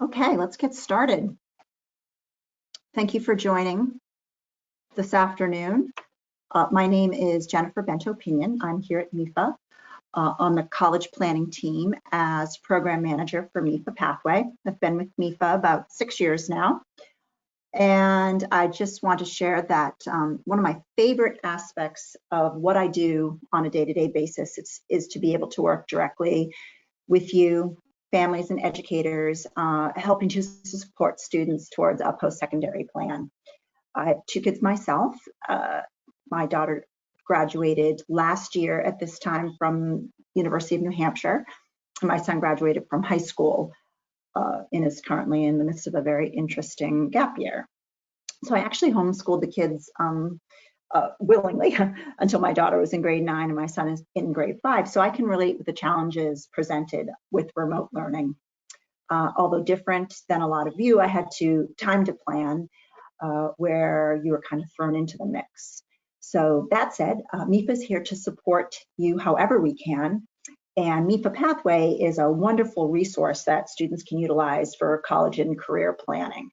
Okay, let's get started. Thank you for joining this afternoon. My name is Jennifer Bento-Pinion. I'm here at MEFA on the college planning team as program manager for MEFA Pathway. I've been with MEFA about 6 years now. And I just want to share that one of my favorite aspects of what I do on a day-to-day basis is to be able to work directly with you, families and educators, helping to support students towards a post-secondary plan. I have 2 kids myself. My daughter graduated last year at this time from University of New Hampshire. My son graduated from high school and is currently in the midst of a very interesting gap year. So I actually homeschooled the kids willingly until my daughter was in grade 9 and my son is in grade 5. So I can relate with the challenges presented with remote learning. Although different than a lot of you, I had time to plan where you were kind of thrown into the mix. So that said, MEFA is here to support you however we can. And MEFA Pathway is a wonderful resource that students can utilize for college and career planning.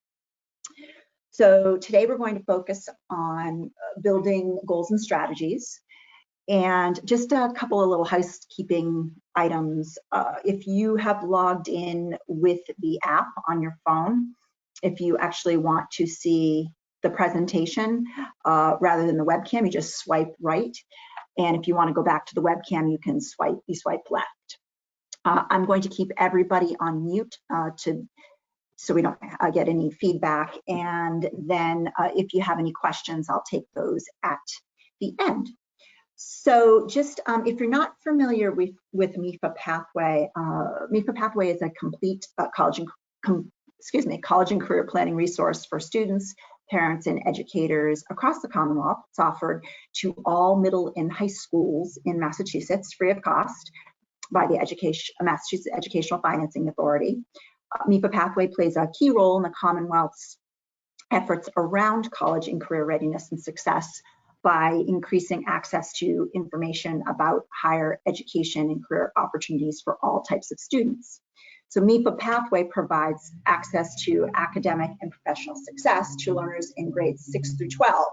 So today we're going to focus on building goals and strategies. And just a couple of little housekeeping items. If you have logged in with the app on your phone, if you actually want to see the presentation rather than the webcam, you just swipe right. And if you want to go back to the webcam, you can swipe left. I'm going to keep everybody on mute so we don't get any feedback. And then if you have any questions, I'll take those at the end. So just if you're not familiar with MEFA Pathway, MEFA Pathway is a complete college and career planning resource for students, parents, and educators across the Commonwealth. It's offered to all middle and high schools in Massachusetts free of cost by the Massachusetts Educational Financing Authority. MEFA Pathway plays a key role in the Commonwealth's efforts around college and career readiness and success by increasing access to information about higher education and career opportunities for all types of students. So MEFA Pathway provides access to academic and professional success to learners in grades 6 through 12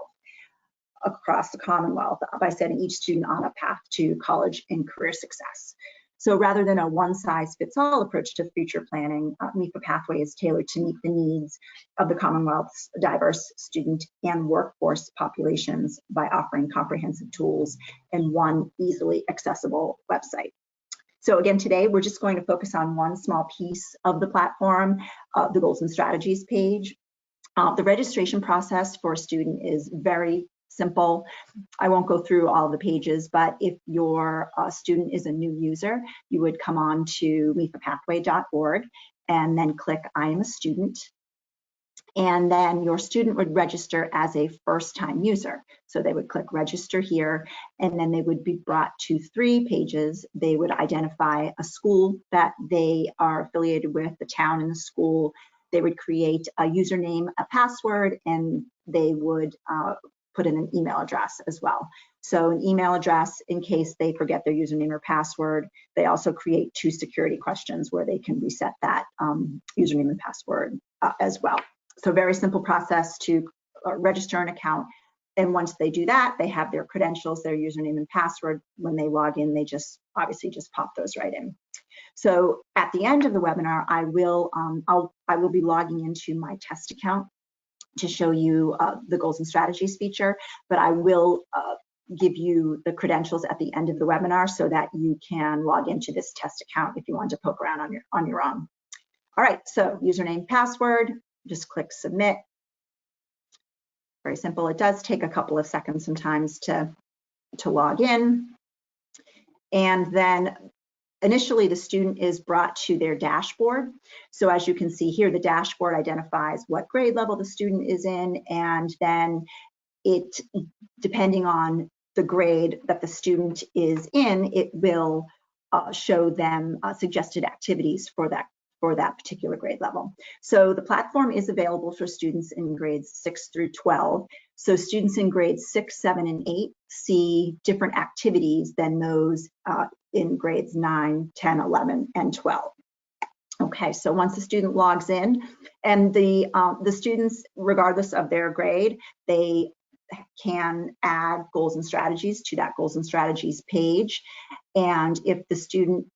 across the Commonwealth by setting each student on a path to college and career success. So rather than a one-size-fits-all approach to future planning, MEFA Pathway is tailored to meet the needs of the Commonwealth's diverse student and workforce populations by offering comprehensive tools and one easily accessible website. So again, today we're just going to focus on one small piece of the platform, the goals and strategies page. The registration process for a student is very simple. I won't go through all the pages, but if your student is a new user, you would come on to mefapathway.org and then click I am a student. And then your student would register as a first-time user. So they would click register here, and then they would be brought to 3 pages. They would identify a school that they are affiliated with, the town and the school. They would create a username, a password, and they would put in an email address as well. So an email address in case they forget their username or password. They also create 2 security questions where they can reset that username and password as well. So very simple process to register an account. And once they do that, they have their credentials, their username and password. When they log in, they obviously just pop those right in. So at the end of the webinar, I will be logging into my test account to show you the goals and strategies feature, but I will give you the credentials at the end of the webinar so that you can log into this test account if you want to poke around on your own. All right, so username, password, just click submit. Very simple. It does take a couple of seconds sometimes to log in. And then initially the student is brought to their dashboard. So as you can see here, the dashboard identifies what grade level the student is in, and then depending on the grade that the student is in, it will show them suggested activities for that particular grade level. So the platform is available for students in grades 6 through 12. So students in grades 6, 7, and 8 see different activities than those in grades 9, 10, 11, and 12. Okay, so once the student logs in, and the students, regardless of their grade, they can add goals and strategies to that goals and strategies page. And if the student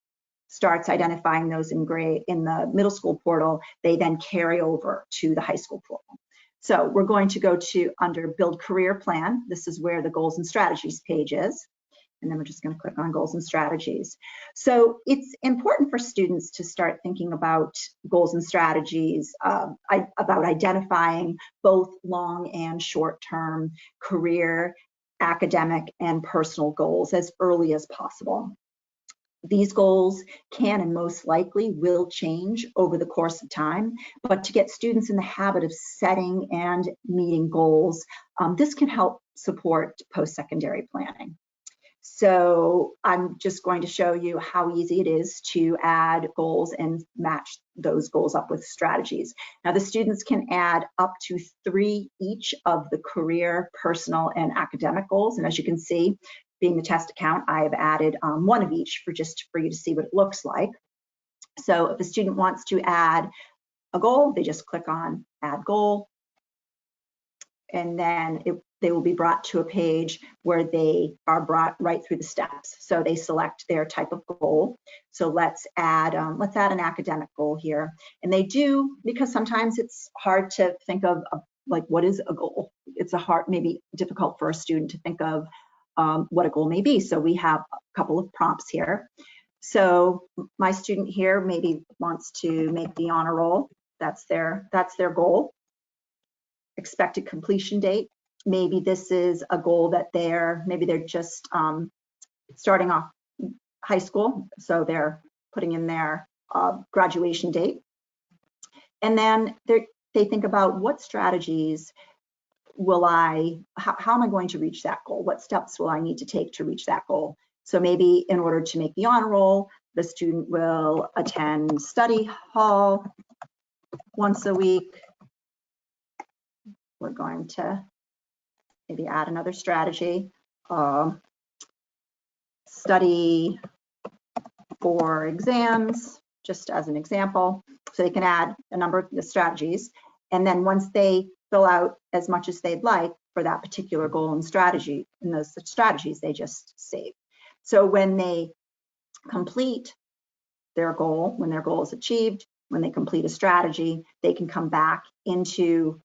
starts identifying those in the middle school portal, they then carry over to the high school portal. So we're going to go to under Build Career Plan. This is where the goals and strategies page is. And then we're just going to click on goals and strategies. So it's important for students to start thinking about goals and strategies, about identifying both long and short-term career, academic, and personal goals as early as possible. These goals can and most likely will change over the course of time, but to get students in the habit of setting and meeting goals, this can help support post-secondary planning. So I'm just going to show you how easy it is to add goals and match those goals up with strategies. Now the students can add up to 3 each of the career, personal, and academic goals. And as you can see, being the test account, I have added 1 of each for you to see what it looks like. So if a student wants to add a goal, they just click on Add Goal, and then they will be brought to a page where they are brought right through the steps. So they select their type of goal. So let's add an academic goal here. And they do, because sometimes it's hard to think of like, what is a goal? It's maybe difficult for a student to think of what a goal may be. So we have a couple of prompts here. So my student here maybe wants to make the honor roll. That's their goal. Expected completion date. Maybe this is a goal that maybe they're just starting off high school, so they're putting in their graduation date. And then they think about what strategies how am I going to reach that goal? What steps will I need to take to reach that goal? So maybe in order to make the honor roll, the student will attend study hall once a week. We're going to maybe add another strategy, study for exams, just as an example. So they can add a number of the strategies. And then once they fill out as much as they'd like for that particular goal and strategy, and those strategies, they just save. So when they complete their goal, when their goal is achieved, when they complete a strategy, they can come back into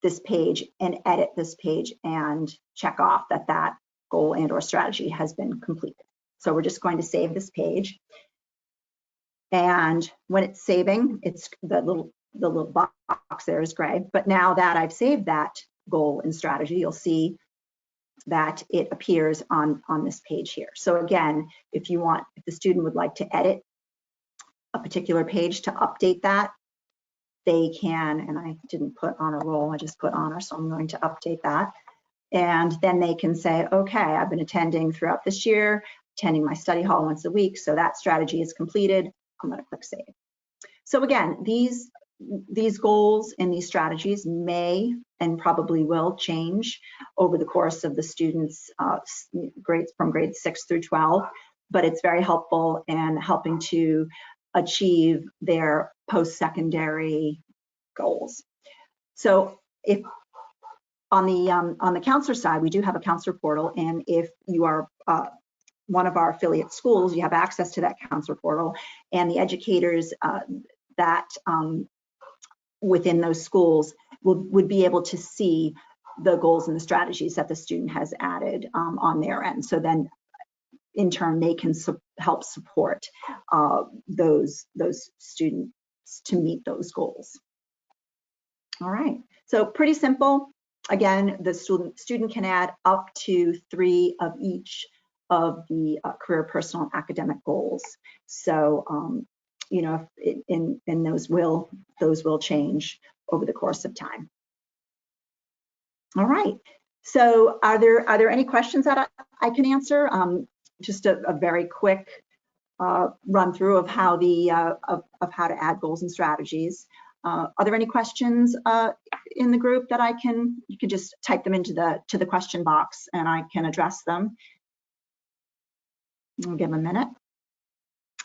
this page and edit this page and check off that goal and or strategy has been completed. So we're just going to save this page. And when it's saving, it's the little box there is gray. But now that I've saved that goal and strategy, you'll see that it appears on this page here. So again, if the student would like to edit a particular page to update that, they can, and I didn't put honor roll, I just put honor, so I'm going to update that. And then they can say, okay, I've been attending throughout this year, attending my study hall once a week, so that strategy is completed. I'm going to click save. So again, these goals and these strategies may and probably will change over the course of the students' grades from grades 6 through 12, but it's very helpful in helping to achieve their post-secondary goals. So if on the counselor side, we do have a counselor portal, and if you are one of our affiliate schools, you have access to that counselor portal, and the educators that within those schools would be able to see the goals and the strategies that the student has added on their end. So then in turn, they can help support those students to meet those goals. All right, so pretty simple. Again, the student can add up to 3 of each of the career, personal, and academic goals. So, you know, and those will change over the course of time. All right. So, are there any questions that I can answer? Just a very quick run through of how of how to add goals and strategies. Are there any questions in the group that you can just type them into the question box and I can address them. I'll give a minute.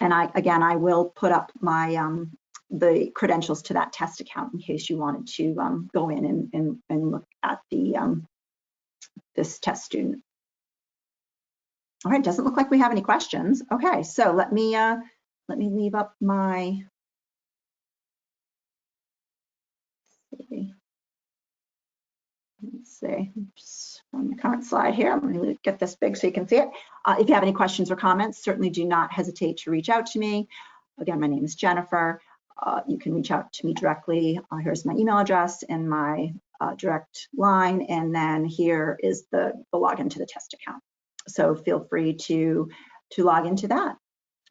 And I will put up my the credentials to that test account in case you wanted to go in and look at the this test student. All right, doesn't look like we have any questions. Okay, so let me leave up my. Let's see, oops, on the current slide here. Let me get this big so you can see it. If you have any questions or comments, certainly do not hesitate to reach out to me. Again, my name is Jennifer. You can reach out to me directly. Here's my email address and my direct line, and then here is the login to the test account. So feel free to log into that.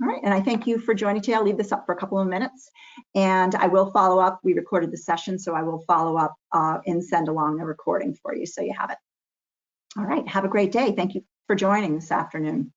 All right, and I thank you for joining today. I'll leave this up for a couple of minutes, and I will follow up. We recorded the session, so I will follow up and send along the recording for you so you have it. All right, have a great day. Thank you for joining this afternoon.